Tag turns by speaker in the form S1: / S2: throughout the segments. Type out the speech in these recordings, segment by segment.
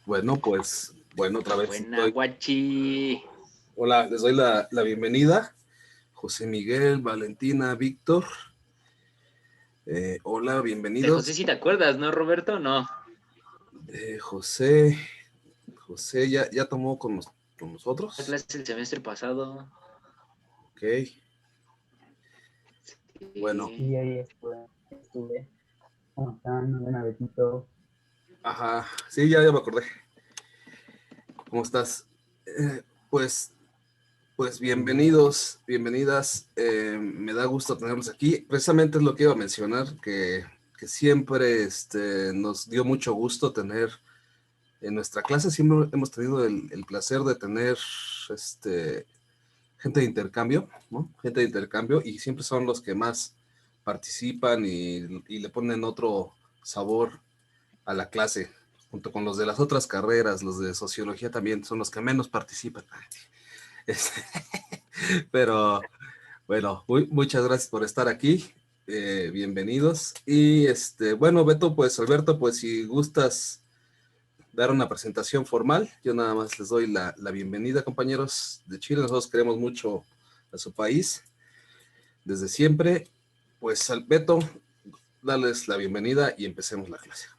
S1: Bueno, otra vez.
S2: Buena, guachi.
S1: Hola, les doy la bienvenida. José Miguel, Valentina, Víctor. Hola,
S2: De
S1: bienvenidos.
S2: José, si te acuerdas, ¿no, Roberto? No.
S1: José ya tomó con
S2: La
S1: nosotros.
S2: clase el semestre pasado.
S1: Ok,
S2: Sí.
S1: bueno.
S3: Y ahí estuve. ¿Cómo están? Buena, Betito.
S1: Ajá, sí, ya me acordé. ¿Cómo estás? Pues bienvenidos, bienvenidas. Me da gusto tenerlos aquí. Precisamente es lo que iba a mencionar, que siempre nos dio mucho gusto tener en nuestra clase. Siempre hemos tenido el placer de tener gente de intercambio, ¿no? Gente de intercambio, y siempre son los que más participan y le ponen otro sabor a la clase, junto con los de las otras carreras. Los de sociología también son los que menos participan. Este, Pero bueno, muchas gracias por estar aquí. Bienvenidos. Y bueno, Alberto, pues si gustas dar una presentación formal, yo nada más les doy la bienvenida, compañeros de Chile. Nosotros queremos mucho a su país desde siempre. Pues Beto, darles la bienvenida y empecemos la clase.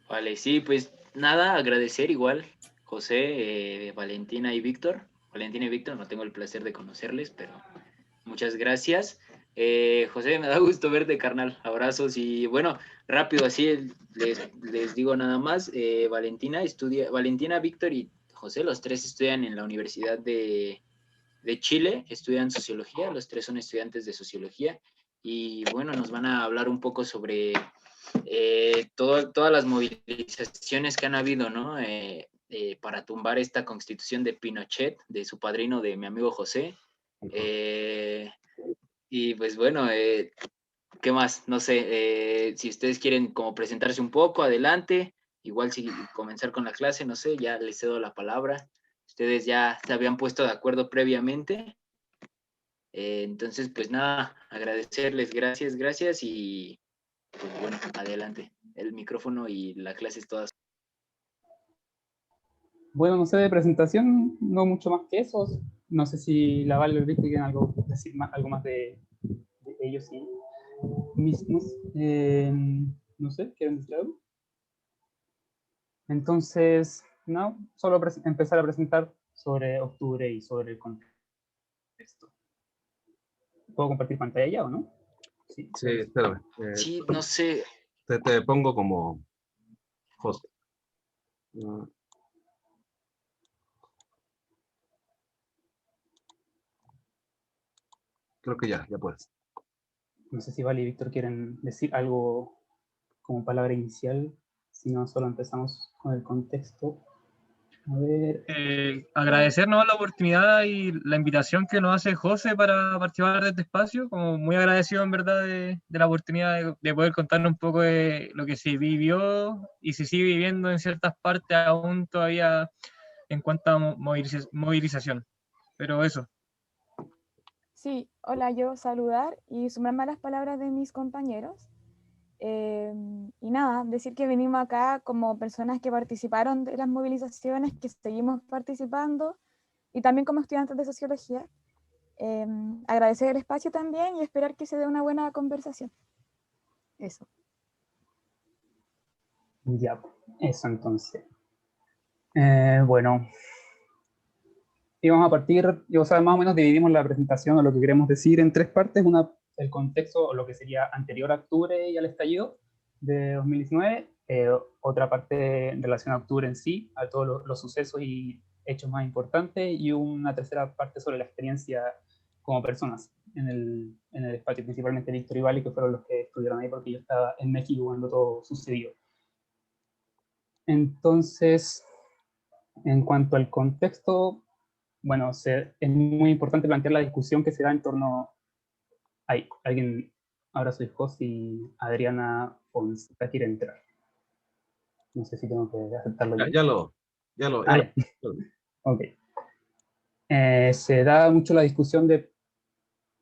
S2: Vale, sí, pues nada, agradecer igual, José, Valentina y Víctor. Valentina y Víctor, no tengo el placer de conocerles, pero muchas gracias. José, me da gusto verte, carnal. Abrazos y bueno, rápido, así les digo nada más. Valentina, Víctor y José, los tres estudian en la Universidad de Chile, estudian sociología, los tres son estudiantes de sociología y bueno, nos van a hablar un poco sobre todas las movilizaciones que han habido, ¿no? Para tumbar esta constitución de Pinochet, de su padrino, de mi amigo José. Y pues bueno, ¿qué más? No sé, si ustedes quieren como presentarse un poco, adelante. Igual si comenzar con la clase, no sé, ya les cedo la palabra. Ustedes ya se habían puesto de acuerdo previamente. Entonces, pues nada, agradecerles, gracias y pues bueno, adelante. El micrófono y la clase es toda.
S3: Bueno, no sé, de presentación, no mucho más que eso. No sé si la Vale o el Víctor quieren decir algo más de ellos y mismos. No sé, ¿quieren decir algo? Entonces, no, solo empezar a presentar sobre octubre y sobre el contexto. ¿Puedo compartir pantalla o no?
S1: Sí, espérame.
S2: Sí, no sé.
S1: Te pongo como host. Creo que ya puedes.
S3: No sé si Vale y Víctor quieren decir algo como palabra inicial, si no solo empezamos con el contexto. A ver.
S4: Agradecernos la oportunidad y la invitación que nos hace José para participar de este espacio, como muy agradecido en verdad de la oportunidad de poder contarnos un poco de lo que se vivió y se sigue viviendo en ciertas partes aún todavía en cuanto a movilización. Pero eso.
S5: Sí, hola, yo saludar y sumarme a las palabras de mis compañeros. Y nada, decir que venimos acá como personas que participaron de las movilizaciones, que seguimos participando, y también como estudiantes de sociología. Agradecer el espacio también y esperar que se dé una buena conversación. Eso.
S3: Ya, eso entonces. Bueno, y vamos a partir, o sea, más o menos dividimos la presentación o lo que queremos decir en tres partes. Una, el contexto o lo que sería anterior a octubre y al estallido de 2019. Otra parte en relación a octubre en sí, a todos los sucesos y hechos más importantes. Y una tercera parte sobre la experiencia como personas en el espacio, principalmente Víctor y Vali, que fueron los que estuvieron ahí porque yo estaba en México cuando todo sucedió. Entonces, en cuanto al contexto, bueno, es muy importante plantear la discusión que se da en torno. Alguien, ahora soy Jos y Adriana Fonseca quiere entrar. No sé si tengo que aceptarlo yo.
S1: Ya lo.
S3: Ya. Ok. Se da mucho la discusión de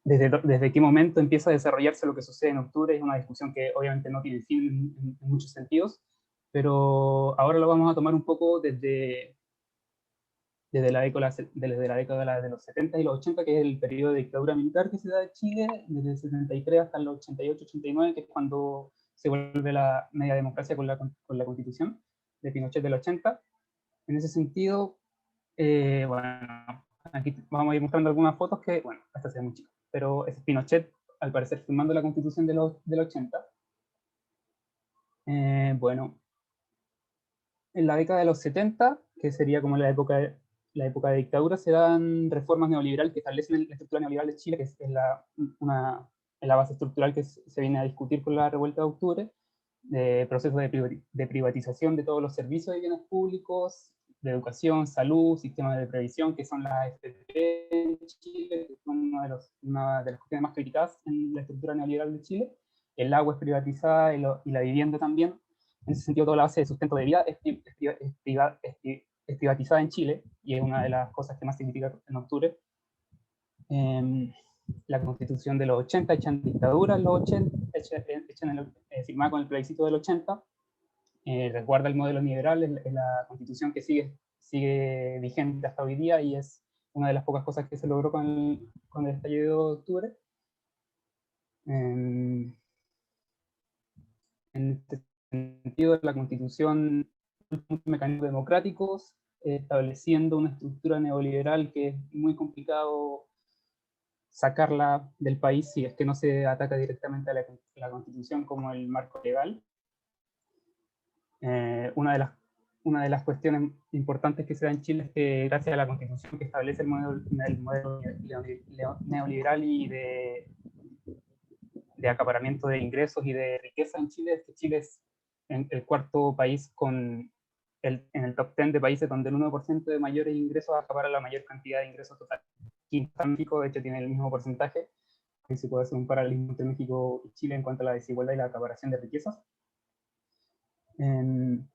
S3: desde qué momento empieza a desarrollarse lo que sucede en octubre, es una discusión que obviamente no tiene fin en muchos sentidos, pero ahora lo vamos a tomar un poco desde la década de los 70 y los 80, que es el periodo de dictadura militar que se da en Chile, desde el 73 hasta el 88-89, que es cuando se vuelve la media democracia con la Constitución de Pinochet del 80. En ese sentido, bueno, aquí vamos a ir mostrando algunas fotos que, bueno, esta se ve muy chica, pero es Pinochet, al parecer, firmando la Constitución del 80. Bueno, en la década de los 70, que sería como la época de dictadura, se dan reformas neoliberales que establecen la estructura neoliberal de Chile, que es la base estructural que se viene a discutir con la revuelta de octubre, de procesos de privatización de todos los servicios y bienes públicos, de educación, salud, sistemas de previsión, que son las AFP en Chile, que son una de las cuestiones más criticadas en la estructura neoliberal de Chile. El agua es privatizada y la vivienda también. En ese sentido, toda la base de sustento de vida es privatizada en Chile, y es una de las cosas que más significa en octubre. La Constitución de los 80, hecha en dictadura en los 80, firmada con el plebiscito del 80, resguarda el modelo liberal, es la Constitución que sigue vigente hasta hoy día, y es una de las pocas cosas que se logró con el estallido de octubre. En este sentido, la Constitución mecanismos democráticos, estableciendo una estructura neoliberal que es muy complicado sacarla del país si es que no se ataca directamente a la Constitución como el marco legal. Una de las cuestiones importantes que se da en Chile es que gracias a la Constitución que establece el modelo neoliberal y de acaparamiento de ingresos y de riqueza en Chile, es que Chile es el cuarto país en el top 10 de países donde el 1% de mayores ingresos acapara la mayor cantidad de ingresos total. Quinto, México, de hecho, tiene el mismo porcentaje, que se puede hacer un paralelismo entre México y Chile en cuanto a la desigualdad y la acaparación de riquezas. En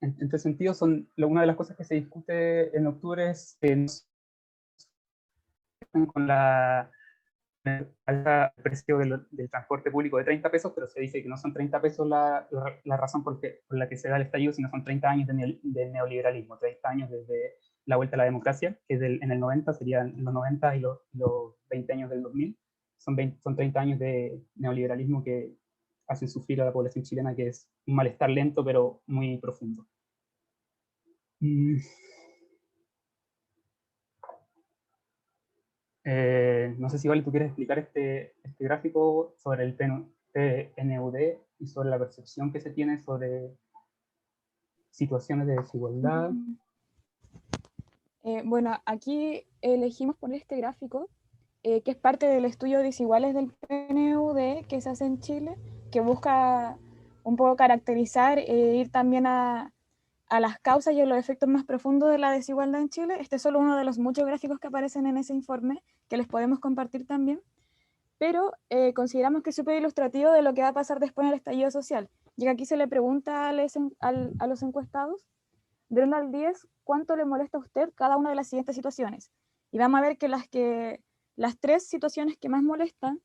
S3: este sentido, una de las cosas que se discute en octubre es con el precio del transporte público de 30 pesos, pero se dice que no son 30 pesos la razón por la que se da el estallido, sino son 30 años de neoliberalismo, 30 años desde la vuelta a la democracia, que es en el 90, serían los 90 y los 20 años del 2000, son 30 años de neoliberalismo que hacen sufrir a la población chilena, que es un malestar lento pero muy profundo. No sé si, Vale, tú quieres explicar este gráfico sobre el PNUD y sobre la percepción que se tiene sobre situaciones de desigualdad.
S5: Bueno, aquí elegimos poner este gráfico, que es parte del estudio de desiguales del PNUD que se hace en Chile, que busca un poco caracterizar e ir también a las causas y a los efectos más profundos de la desigualdad en Chile. Este es solo uno de los muchos gráficos que aparecen en ese informe, que les podemos compartir también, pero consideramos que es súper ilustrativo de lo que va a pasar después en el estallido social. Y aquí se le pregunta a los encuestados, de 1 al 10, ¿cuánto le molesta a usted cada una de las siguientes situaciones? Y vamos a ver que las 3 situaciones que más molestan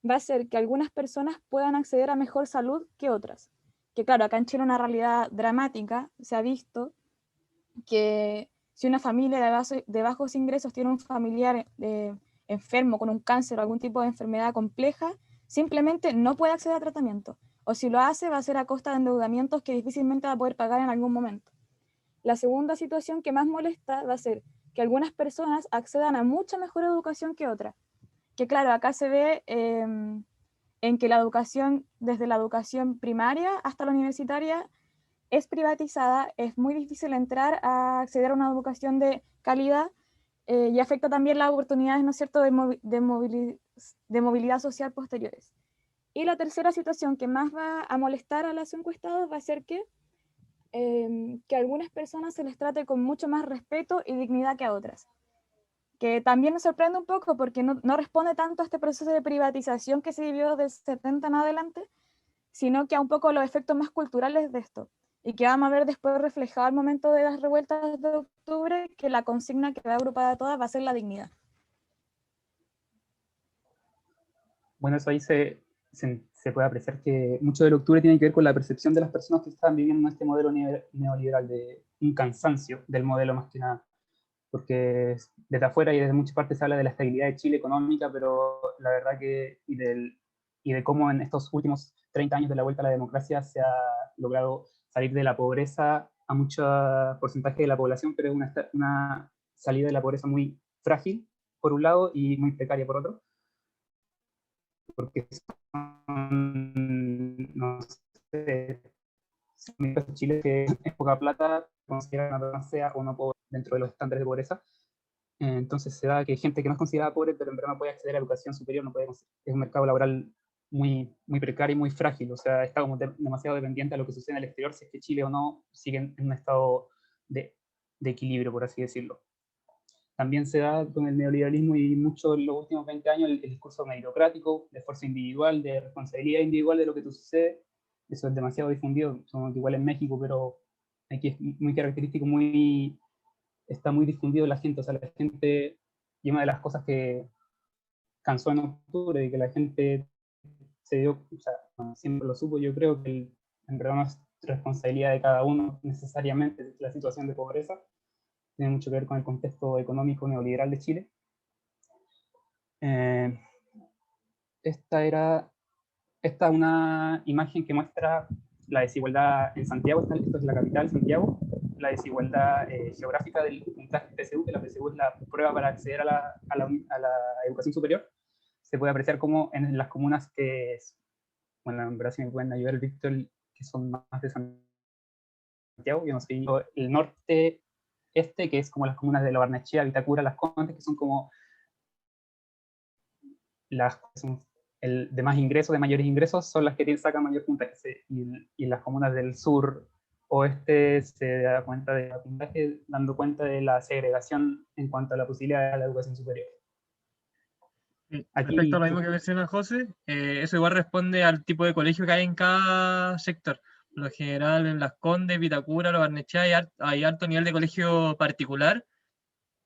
S5: va a ser que algunas personas puedan acceder a mejor salud que otras. Que claro, acá en Chile una realidad dramática, se ha visto que si una familia de bajos ingresos tiene un familiar enfermo con un cáncer o algún tipo de enfermedad compleja, simplemente no puede acceder a tratamiento. O si lo hace, va a ser a costa de endeudamientos que difícilmente va a poder pagar en algún momento. La segunda situación que más molesta va a ser que algunas personas accedan a mucha mejor educación que otras. Que claro, acá se ve en que la educación, desde la educación primaria hasta la universitaria, es privatizada, es muy difícil entrar a acceder a una educación de calidad y afecta también las oportunidades, ¿no es cierto?, de movilidad social posteriores. Y la tercera situación que más va a molestar a los encuestados va a ser que a algunas personas se les trate con mucho más respeto y dignidad que a otras. Que también nos sorprende un poco porque no responde tanto a este proceso de privatización que se vivió del 70 en adelante, sino que a un poco los efectos más culturales de esto. Y que vamos a ver después reflejado al momento de las revueltas de octubre, que la consigna que va agrupada a todas va a ser la dignidad.
S3: Bueno, eso ahí se puede apreciar que mucho del octubre tiene que ver con la percepción de las personas que están viviendo en este modelo neoliberal, de un cansancio del modelo más que nada. Porque desde afuera y desde muchas partes se habla de la estabilidad de Chile económica, pero la verdad que, y de cómo en estos últimos 30 años de la vuelta a la democracia se ha logrado salir de la pobreza a mucho porcentaje de la población, pero es una salida de la pobreza muy frágil, por un lado, y muy precaria, por otro, porque son, no sé, Chile que es poca plata, considera una sea o no pobre dentro de los estándares de pobreza. Entonces se da que gente que no es considerada pobre, pero en verdad no puede acceder a educación superior, no puede, es un mercado laboral muy precario y muy frágil, o sea, está como demasiado dependiente a lo que sucede en el exterior, si es que Chile o no sigue en un estado de equilibrio, por así decirlo. También se da con el neoliberalismo y mucho en los últimos 20 años el discurso meritocrático, de esfuerzo individual, de responsabilidad individual de lo que tú sucede. Eso es demasiado difundido, somos igual en México, pero aquí es muy característico, está muy difundido en la gente, o sea, la gente, y una de las cosas que cansó en octubre, de que la gente se dio, o sea, bueno, siempre lo supo, yo creo que en verdad no es responsabilidad de cada uno necesariamente la situación de pobreza, tiene mucho que ver con el contexto económico neoliberal de Chile. Esta es una imagen que muestra la desigualdad en Santiago, esto es la capital, Santiago, la desigualdad geográfica del puntaje PSU, que la PSU es la prueba para acceder a la educación superior. Se puede apreciar como en las comunas que, bueno, en verdad si me pueden ayudar, Víctor, que son más de Santiago, yo no sé, el norte, que es como las comunas de La Barnechea, Vitacura, Las Condes, que son como las de más ingresos, de mayores ingresos, son las que sacan mayor puntaje. Y las comunas del sur oeste se da cuenta de puntaje, dando cuenta de la segregación en cuanto a la posibilidad de la educación superior.
S4: Respecto a
S3: Aquí,
S4: lo mismo que menciona José, eso igual responde al tipo de colegio que hay en cada sector. Por lo general, en Las Condes, Vitacura, Lo Barnechea hay alto nivel de colegio particular,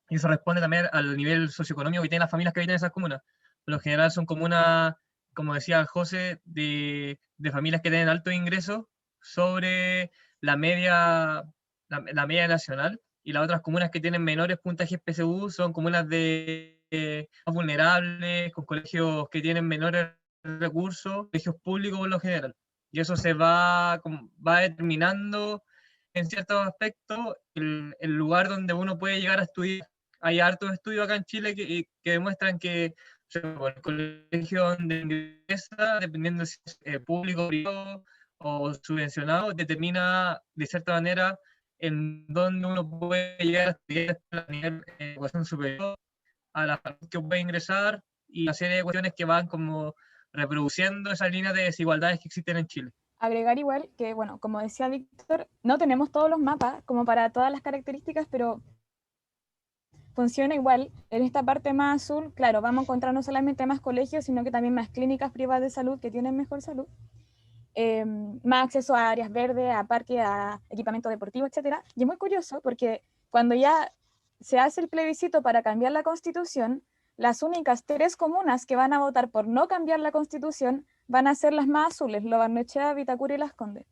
S4: y eso responde también al nivel socioeconómico que tienen las familias que habitan en esas comunas. Por lo general son comunas, como decía José, de familias que tienen altos ingresos sobre la media nacional, y las otras comunas que tienen menores puntajes PSU son comunas más vulnerables, con colegios que tienen menores recursos, colegios públicos por lo general. Y eso va determinando en ciertos aspectos el lugar donde uno puede llegar a estudiar. Hay hartos estudios acá en Chile que demuestran que el colegio donde ingresa, dependiendo si es público, privado o subvencionado, determina de cierta manera en dónde uno puede llegar a estudiar a nivel de educación superior, a la que puede ingresar, y una serie de cuestiones que van como reproduciendo esas líneas de desigualdades que existen en Chile.
S5: Agregar igual que, bueno, como decía Víctor, no tenemos todos los mapas como para todas las características, pero funciona igual. En esta parte más azul, claro, vamos a encontrar no solamente más colegios, sino que también más clínicas privadas de salud que tienen mejor salud, más acceso a áreas verdes, a parques, a equipamiento deportivo, etc. Y es muy curioso porque cuando ya se hace el plebiscito para cambiar la Constitución, las únicas 3 comunas que van a votar por no cambiar la Constitución van a ser las más azules, Lo Barnechea, Vitacura y Las Condes.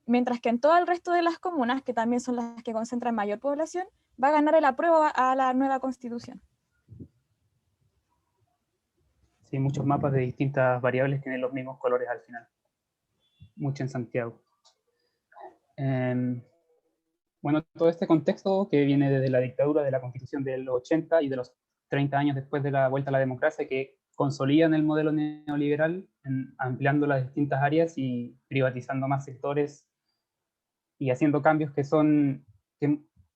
S5: Mientras que en todo el resto de las comunas, que también son las que concentran mayor población, va a ganar el apruebo a la nueva Constitución.
S3: sí, muchos mapas de distintas variables tienen los mismos colores al final. Mucho en Santiago. Bueno, todo este contexto que viene desde la dictadura de la Constitución de los 80 y de los 30 años después de la vuelta a la democracia, que consolidan el modelo neoliberal, ampliando las distintas áreas y privatizando más sectores y haciendo cambios que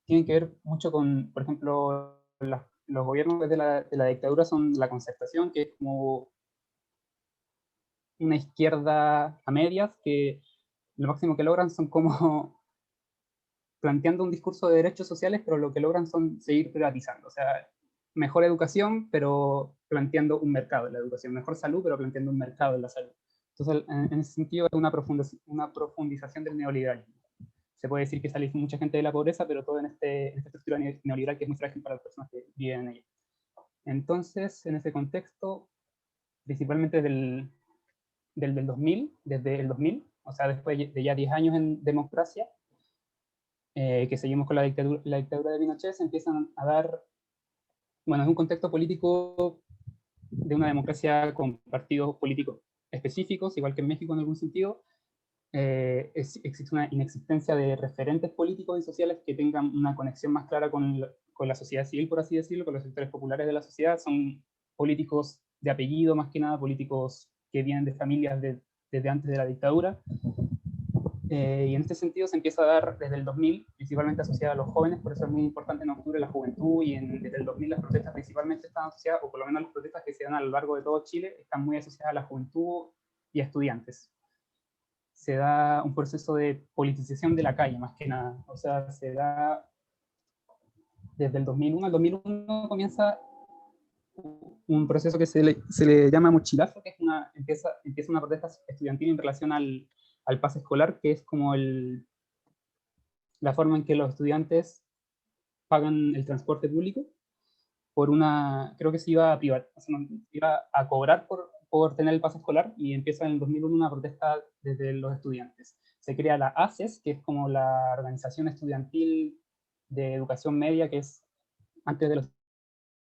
S3: tienen que ver mucho con, por ejemplo, los gobiernos de la dictadura son la concertación, que es como una izquierda a medias, que lo máximo que logran son como planteando un discurso de derechos sociales, pero lo que logran son seguir privatizando. O sea, mejor educación, pero planteando un mercado en la educación. Mejor salud, pero planteando un mercado en la salud. Entonces, en ese sentido, es una profundización del neoliberalismo. Se puede decir que sale mucha gente de la pobreza, pero todo en esta estructura neoliberal que es muy frágil para las personas que viven en ella. Entonces, en ese contexto, principalmente del 2000, desde el 2000, o sea, después de ya 10 años en democracia, que seguimos con la dictadura de Pinochet, se empiezan a dar, bueno, es un contexto político de una democracia con partidos políticos específicos, igual que en México en algún sentido. Existe una inexistencia de referentes políticos y sociales que tengan una conexión más clara con la sociedad civil, por así decirlo, con los sectores populares de la sociedad. Son políticos de apellido, más que nada, políticos que vienen de familias desde antes de la dictadura. Y en este sentido se empieza a dar desde el 2000, principalmente asociada a los jóvenes, por eso es muy importante en octubre la juventud, y desde el 2000 las protestas principalmente están asociadas, o por lo menos las protestas que se dan a lo largo de todo Chile, están muy asociadas a la juventud y a estudiantes. Se da un proceso de politización de la calle, más que nada. O sea, se da desde el 2001. El 2001 comienza un proceso que se le llama mochilazo, que es empieza una protesta estudiantil en relación al pase escolar, que es como la forma en que los estudiantes pagan el transporte público por creo que se iba a privar, o sea, iba a cobrar por tener el pase escolar, y empieza en el 2001 una protesta desde los estudiantes. Se crea la ACES, que es como la organización estudiantil de educación media, que es antes de los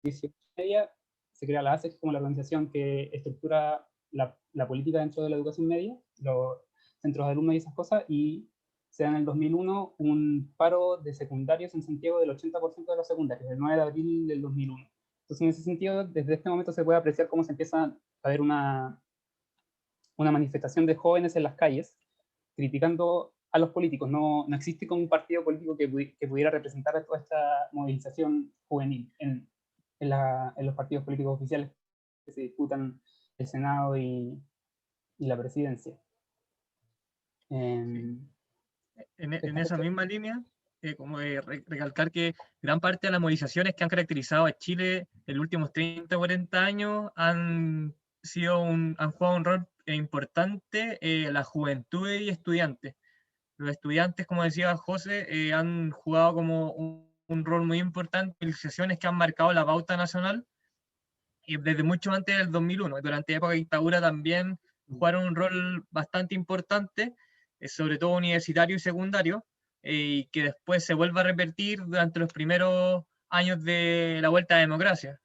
S3: 18 media, se crea la ACES como la organización que estructura la política dentro de la educación media, los centros de alumnos y esas cosas, y se da en el 2001 un paro de secundarios en Santiago del 80% de los secundarios, el 9 de abril del 2001. Entonces, en ese sentido, desde este momento se puede apreciar cómo se empieza a ver una manifestación de jóvenes en las calles criticando a los políticos. No existe como un partido político que pudiera representar a toda esta movilización juvenil en los partidos políticos oficiales que se disputan el Senado y la presidencia.
S4: En esa misma línea, como recalcar que gran parte de las movilizaciones que han caracterizado a Chile en los últimos 30 o 40 años han jugado un rol importante la juventud y estudiantes. Los estudiantes, como decía José, han jugado como un rol muy importante en movilizaciones que han marcado la pauta nacional, y desde mucho antes del 2001. Durante la época de dictadura también jugaron un rol bastante importante, sobre todo universitario y secundario, y que después se vuelve a repetir durante los primeros años de la vuelta a la democracia.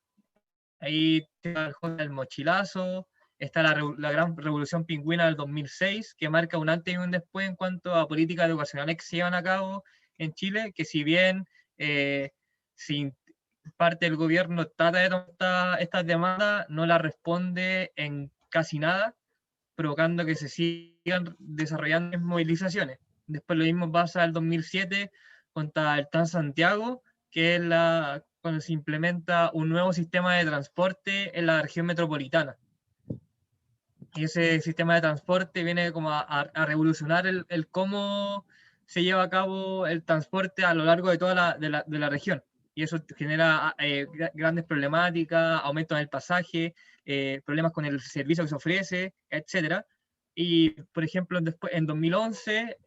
S4: Ahí está el mochilazo, está la gran revolución pingüina del 2006, que marca un antes y un después en cuanto a políticas educacionales que se llevan a cabo en Chile, que si bien sin parte del gobierno trata de tomar estas demandas, no las responde en casi nada, provocando que se sigan desarrollando movilizaciones. Después lo mismo pasa el 2007 contra el Transantiago, que es cuando se implementa un nuevo sistema de transporte en la región metropolitana. Y ese sistema de transporte viene como a revolucionar el cómo se lleva a cabo el transporte a lo largo de toda la región. Y eso genera grandes problemáticas, aumento en el pasaje, problemas con el servicio que se ofrece, etc. Y, por ejemplo, después, en 2011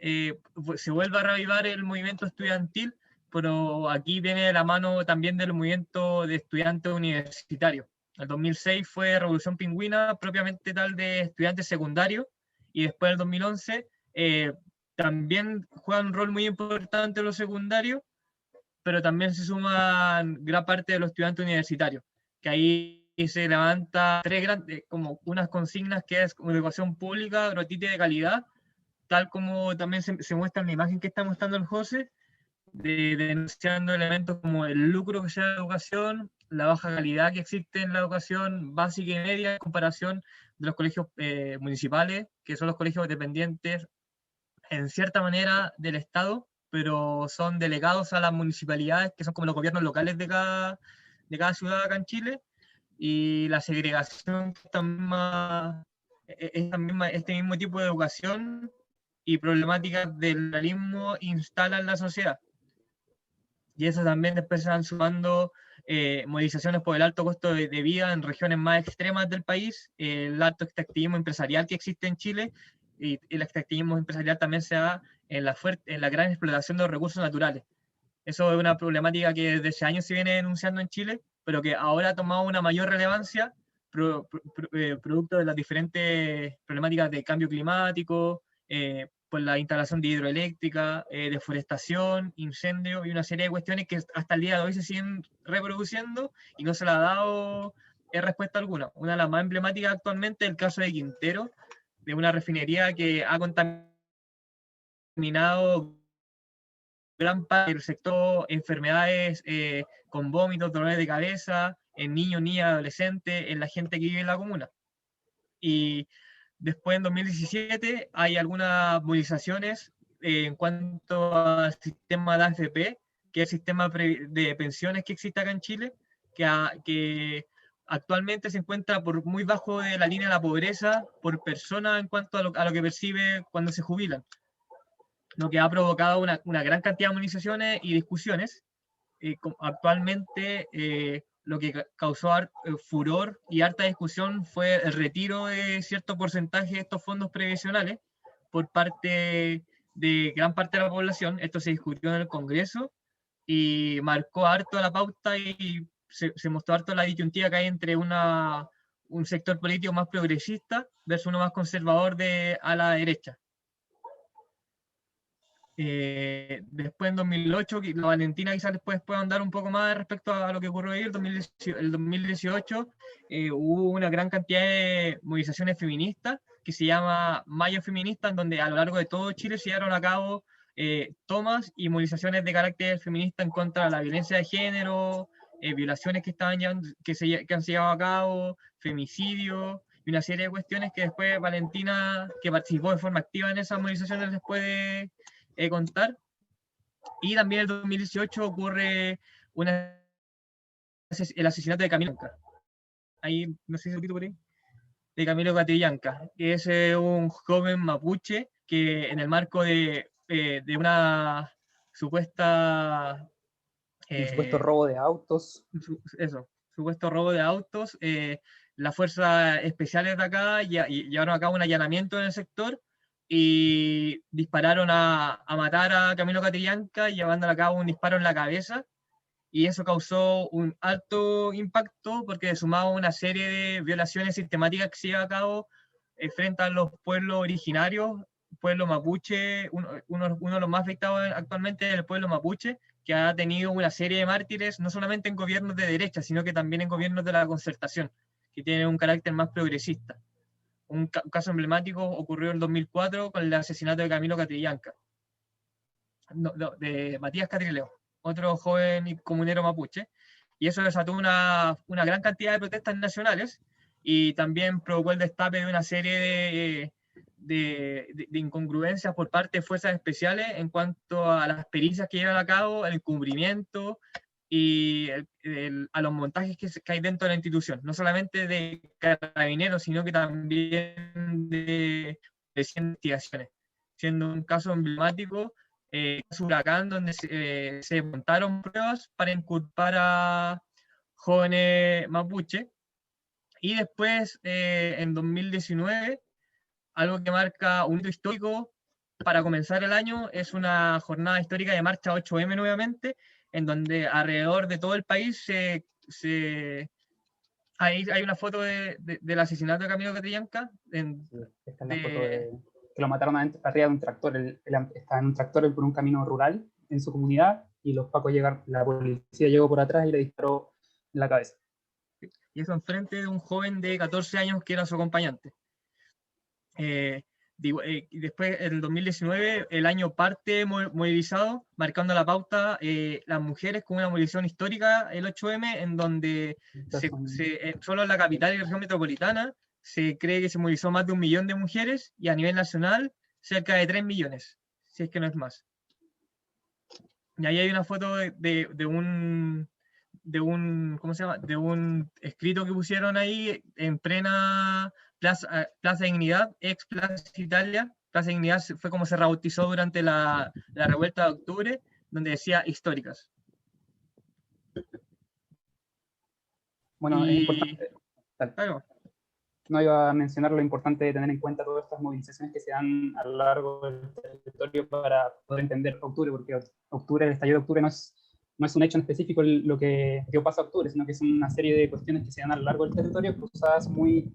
S4: se vuelve a reavivar el movimiento estudiantil, pero aquí viene de la mano también del movimiento de estudiantes universitarios. El 2006 fue Revolución Pingüina, propiamente tal de estudiantes secundarios, y después del 2011 también juegan un rol muy importante los secundarios, pero también se suman gran parte de los estudiantes universitarios, que ahí se levanta como unas consignas que es como educación pública, gratuita y de calidad, tal como también se muestra en la imagen que está mostrando el José, denunciando elementos como el lucro que se da en la educación, la baja calidad que existe en la educación básica y media en comparación de los colegios municipales, que son los colegios dependientes en cierta manera del Estado, pero son delegados a las municipalidades, que son como los gobiernos locales de cada ciudad acá en Chile, y la segregación, este mismo tipo de educación y problemáticas del realismo instala en la sociedad. Y eso también después se van sumando movilizaciones por el alto costo de vida en regiones más extremas del país, el alto extractivismo empresarial que existe en Chile, y el extractivismo empresarial también se da en la gran explotación de los recursos naturales. Eso es una problemática que desde hace años se viene denunciando en Chile, pero que ahora ha tomado una mayor relevancia producto de las diferentes problemáticas de cambio climático, por la instalación de hidroeléctrica, deforestación, incendio y una serie de cuestiones que hasta el día de hoy se siguen reproduciendo y no se le ha dado respuesta alguna. Una de las más emblemáticas actualmente es el caso de Quintero, de una refinería que ha contaminado gran parte del sector, enfermedades con vómitos, dolores de cabeza, en niños, niñas, adolescentes, en la gente que vive en la comuna. Y después, en 2017, hay algunas movilizaciones en cuanto al sistema de AFP, que es el sistema de pensiones que existe acá en Chile, que actualmente se encuentra por muy bajo de la línea de la pobreza por persona en cuanto a lo que percibe cuando se jubilan, lo que ha provocado una gran cantidad de movilizaciones y discusiones. Actualmente lo que causó furor y harta discusión fue el retiro de cierto porcentaje de estos fondos previsionales por parte de gran parte de la población. Esto se discutió en el Congreso y marcó harto la pauta y se mostró harto la disyuntiva que hay entre un sector político más progresista versus uno más conservador a la derecha. Después en 2008, la Valentina quizás después pueda andar un poco más respecto a lo que ocurrió ahí. El 2018 hubo una gran cantidad de movilizaciones feministas que se llama Mayo Feminista, en donde a lo largo de todo Chile se llevaron a cabo tomas y movilizaciones de carácter feminista en contra de la violencia de género, violaciones que han llevado a cabo, femicidio y una serie de cuestiones que después Valentina, que participó de forma activa en esas movilizaciones, después de contar. Y también en el 2018 ocurre el asesinato de Camilo Catrillanca. Ahí, no sé si lo por ahí. De Camilo Catrillanca, que es un joven mapuche que en el marco de una supuesta...
S3: un supuesto robo de autos.
S4: Supuesto robo de autos, las fuerzas especiales de acá llevaron a cabo un allanamiento en el sector y dispararon a matar a Camilo Catrillanca, llevándole a cabo un disparo en la cabeza, y eso causó un alto impacto porque sumaba una serie de violaciones sistemáticas que se llevan a cabo frente a los pueblos originarios, pueblo mapuche. Uno de los más afectados actualmente es el pueblo mapuche, que ha tenido una serie de mártires, no solamente en gobiernos de derecha, sino que también en gobiernos de la concertación, que tienen un carácter más progresista. Un caso emblemático ocurrió en 2004 con el asesinato de Camilo Catrillanca, de Matías Catrileo, otro joven y comunero mapuche, y eso desató una gran cantidad de protestas nacionales y también provocó el destape de una serie de incongruencias por parte de fuerzas especiales en cuanto a las pericias que llevan a cabo, el encubrimiento y a los montajes que hay dentro de la institución, no solamente de carabineros, sino que también de investigaciones, siendo un caso emblemático Huracán, donde se montaron pruebas para inculpar a jóvenes mapuche. Y después, en 2019, algo que marca un hito histórico para comenzar el año es una jornada histórica de marcha 8M nuevamente, en donde alrededor de todo el país hay una foto del asesinato de Camilo Catrillanca.
S3: Está en la foto que lo mataron arriba de un tractor. Estaba en un tractor por un camino rural en su comunidad y los pacos la policía llegó por atrás y le disparó en la cabeza.
S4: Y eso enfrente de un joven de 14 años que era su acompañante. Y después, en el 2019, el año parte movilizado, marcando la pauta, las mujeres con una movilización histórica, el 8M, en donde solo en la capital y región metropolitana se cree que se movilizó más de 1 millón de mujeres, y a nivel nacional cerca de 3 millones, si es que no es más. Y ahí hay una foto de un ¿cómo se llama? De un escrito que pusieron ahí en plena Plaza Dignidad, ex Plaza Italia. Plaza Dignidad fue como se rebautizó durante la revuelta de octubre, donde decía históricas.
S3: Bueno, es importante.
S4: Claro.
S3: No iba a mencionar lo importante de tener en cuenta todas estas movilizaciones que se dan a lo largo del territorio para poder entender octubre, porque octubre, el estallido de octubre no es no es un hecho en específico lo que dio paso a octubre, sino que es una serie de cuestiones que se dan a lo largo del territorio, cruzadas muy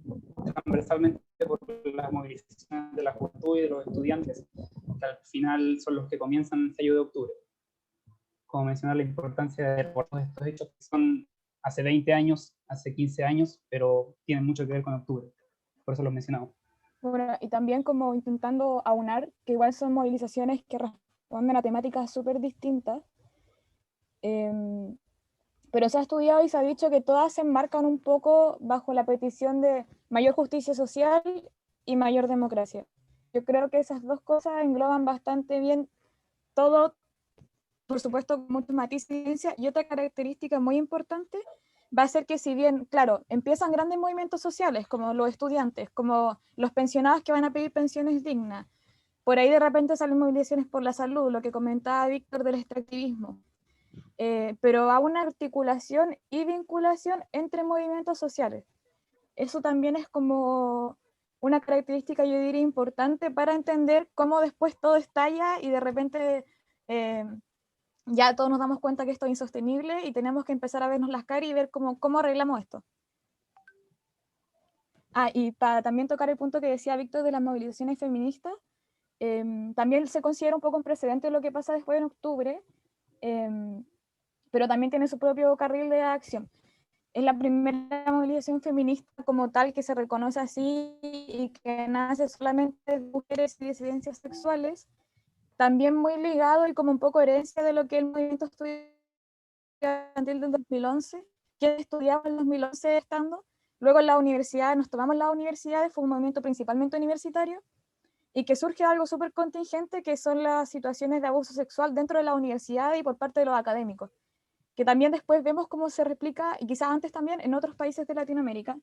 S3: transversalmente por las movilizaciones de la juventud y de los estudiantes, que al final son los que comienzan el 6 de octubre. Como mencionar la importancia de recordar estos hechos que son hace 20 años, hace 15 años, pero tienen mucho que ver con octubre. Por eso los mencionamos.
S5: Bueno, y también como intentando aunar, que igual son movilizaciones que responden a temáticas súper distintas, pero se ha estudiado y se ha dicho que todas se enmarcan un poco bajo la petición de mayor justicia social y mayor democracia. Yo creo que esas dos cosas engloban bastante bien todo, por supuesto, con muchos matices y evidencia, y otra característica muy importante va a ser que si bien, claro, empiezan grandes movimientos sociales, como los estudiantes, como los pensionados que van a pedir pensiones dignas, por ahí de repente salen movilizaciones por la salud, lo que comentaba Víctor del extractivismo, pero a una articulación y vinculación entre movimientos sociales. Eso también es como una característica, yo diría, importante para entender cómo después todo estalla y de repente ya todos nos damos cuenta que esto es insostenible y tenemos que empezar a vernos las caras y ver cómo arreglamos esto. Y para también tocar el punto que decía Víctor de las movilizaciones feministas, también se considera un poco un precedente lo que pasa después en octubre, pero también tiene su propio carril de acción. Es la primera movilización feminista como tal que se reconoce así y que nace solamente de mujeres y disidencias sexuales, también muy ligado y como un poco herencia de lo que el movimiento estudiantil del 2011, que estudiaba en el 2011 estando, luego en la universidad, nos tomamos las universidades, fue un movimiento principalmente universitario, y que surge algo súper contingente, que son las situaciones de abuso sexual dentro de la universidad y por parte de los académicos, que también después vemos cómo se replica, y quizás antes también, en otros países de Latinoamérica,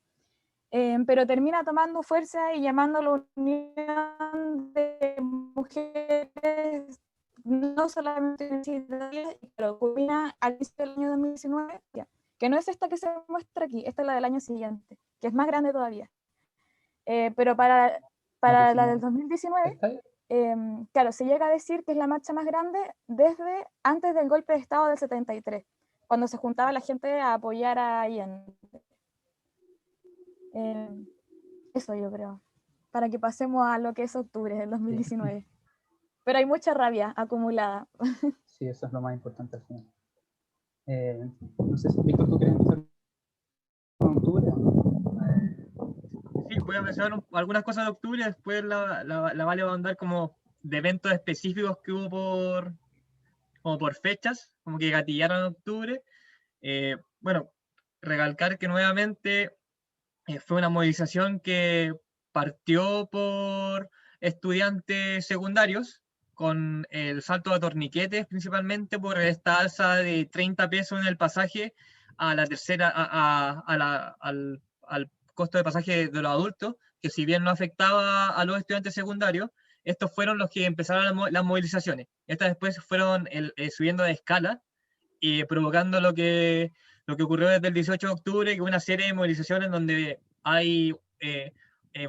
S5: pero termina tomando fuerza y llamando a la unión de mujeres, no solamente universitarias, pero culmina al inicio del año 2019, que no es esta que se muestra aquí, esta es la del año siguiente, que es más grande todavía. Pero para la del 2019, claro, se llega a decir que es la marcha más grande desde antes del golpe de Estado del 73, cuando se juntaba la gente a apoyar a Allende. Eso yo creo, para que pasemos a lo que es octubre del 2019. Pero hay mucha rabia acumulada.
S3: Sí, eso es lo más importante al final. No sé si, Víctor, ¿tú quieres empezar con octubre?
S4: Sí, voy a mencionar algunas cosas de octubre, después la Vale va a andar como de eventos específicos que hubo como por fechas, como que gatillaron en octubre. Bueno, recalcar que nuevamente fue una movilización que partió por estudiantes secundarios, con el salto de torniquetes, principalmente por esta alza de 30 pesos en el pasaje a la tercera, al costo de pasaje de los adultos, que si bien no afectaba a los estudiantes secundarios, estos fueron los que empezaron las movilizaciones. Estas después fueron subiendo de escala y provocando lo que ocurrió desde el 18 de octubre, que una serie de movilizaciones donde hay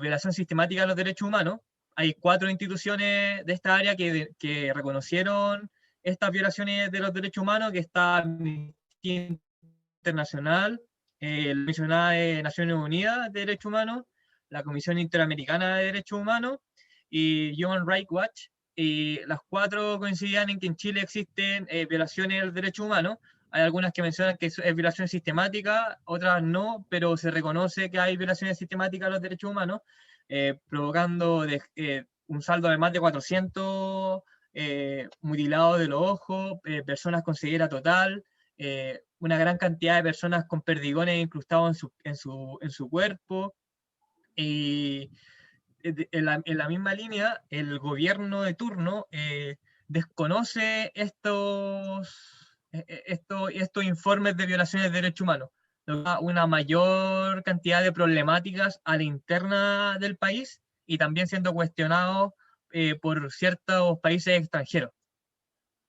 S4: violación sistemática de los derechos humanos. Hay 4 instituciones de esta área que reconocieron estas violaciones de los derechos humanos, que está Amnistía Internacional, la Comisión de Naciones Unidas de Derechos Humanos, la Comisión Interamericana de Derechos Humanos y Human Rights Watch. Y las 4 coincidían en que en Chile existen violaciones de los derechos humanos. Hay algunas que mencionan que es violación sistemática, otras no, pero se reconoce que hay violaciones sistemáticas de los derechos humanos, provocando un saldo de más de 400 mutilados de los ojos, personas con ceguera total, una gran cantidad de personas con perdigones incrustados en su cuerpo. Y en la misma línea, el gobierno de turno desconoce estos informes de violaciones de derechos humanos, lo que da una mayor cantidad de problemáticas a la interna del país y también siendo cuestionados por ciertos países extranjeros.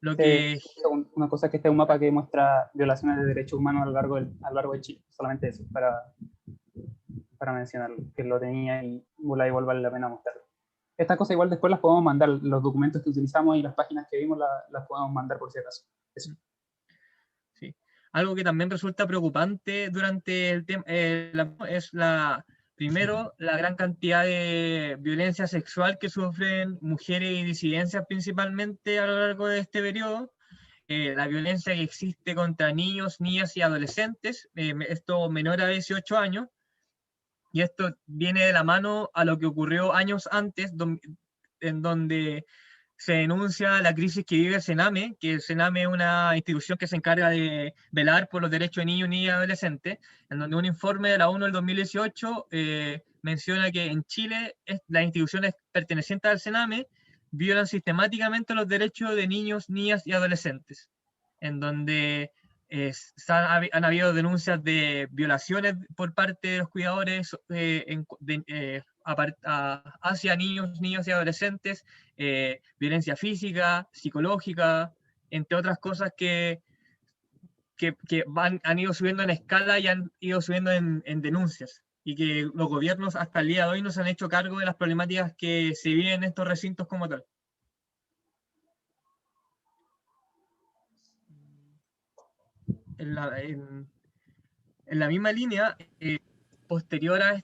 S3: Una cosa es que este es un mapa que muestra violaciones de derechos humanos a lo largo de Chile, solamente eso, para mencionarlo, que lo tenía y igual vale la pena mostrarlo. Estas cosas igual después las podemos mandar, los documentos que utilizamos y las páginas que vimos las podemos mandar por si acaso. Eso.
S4: algo que también resulta preocupante durante el tema es primero, la gran cantidad de violencia sexual que sufren mujeres y disidencias principalmente a lo largo de este periodo. La violencia que existe contra niños, niñas y adolescentes, esto menor a 18 años, y esto viene de la mano a lo que ocurrió años antes, en donde se denuncia la crisis que vive el Sename, que el Sename es una institución que se encarga de velar por los derechos de niños, niñas y adolescentes, en donde un informe de la ONU del 2018 menciona que en Chile las instituciones pertenecientes al Sename violan sistemáticamente los derechos de niños, niñas y adolescentes, en donde han habido denuncias de violaciones por parte de los cuidadores hacia niños, niñas y adolescentes, violencia física, psicológica, entre otras cosas que han ido subiendo en escala y han ido subiendo en denuncias, y que los gobiernos hasta el día de hoy no se han hecho cargo de las problemáticas que se viven en estos recintos como tal. En la misma línea, posterior a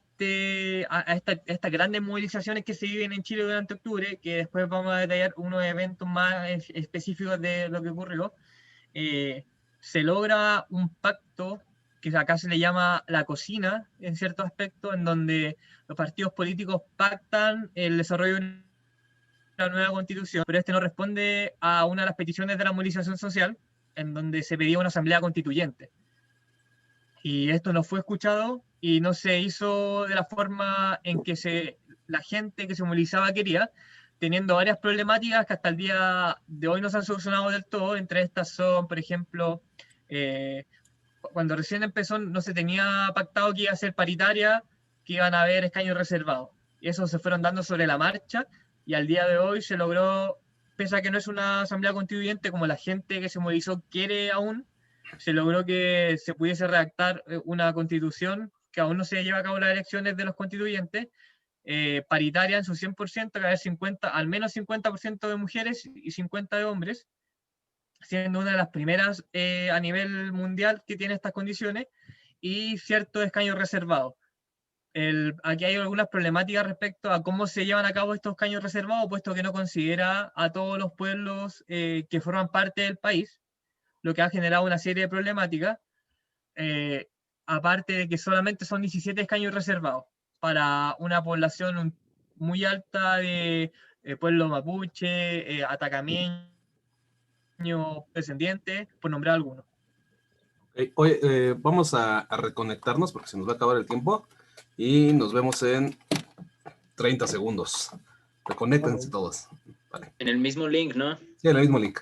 S4: estas grandes movilizaciones que se viven en Chile durante octubre, que después vamos a detallar unos eventos más específicos de lo que ocurrió, se logra un pacto que acá se le llama la cocina, en cierto aspecto, en donde los partidos políticos pactan el desarrollo de una nueva constitución, pero este no responde a una de las peticiones de la movilización social, en donde se pedía una asamblea constituyente. Y esto no fue escuchado y no se hizo de la forma en que la gente que se movilizaba quería, teniendo varias problemáticas que hasta el día de hoy no se han solucionado del todo. Entre estas son, por ejemplo, cuando recién empezó no se tenía pactado que iba a ser paritaria, que iban a haber escaños reservados. Y eso se fueron dando sobre la marcha, y al día de hoy se logró, pese a que no es una asamblea constituyente como la gente que se movilizó quiere aún, se logró que se pudiese redactar una constitución que aún no se lleva a cabo las elecciones de los constituyentes, paritaria en su 100%, que haya al menos 50% de mujeres y 50% de hombres, siendo una de las primeras a nivel mundial que tiene estas condiciones, y ciertos escaños reservados. Aquí hay algunas problemáticas respecto a cómo se llevan a cabo estos escaños reservados, puesto que no considera a todos los pueblos que forman parte del país, lo que ha generado una serie de problemáticas, aparte de que solamente son 17 escaños reservados para una población muy alta de pueblo mapuche, atacameño, descendiente, por nombrar algunos.
S1: Oye, vamos a reconectarnos porque se nos va a acabar el tiempo y nos vemos en 30 segundos. Reconéctense todos. Vale.
S2: En el mismo link, ¿no?
S1: Sí, en el mismo link.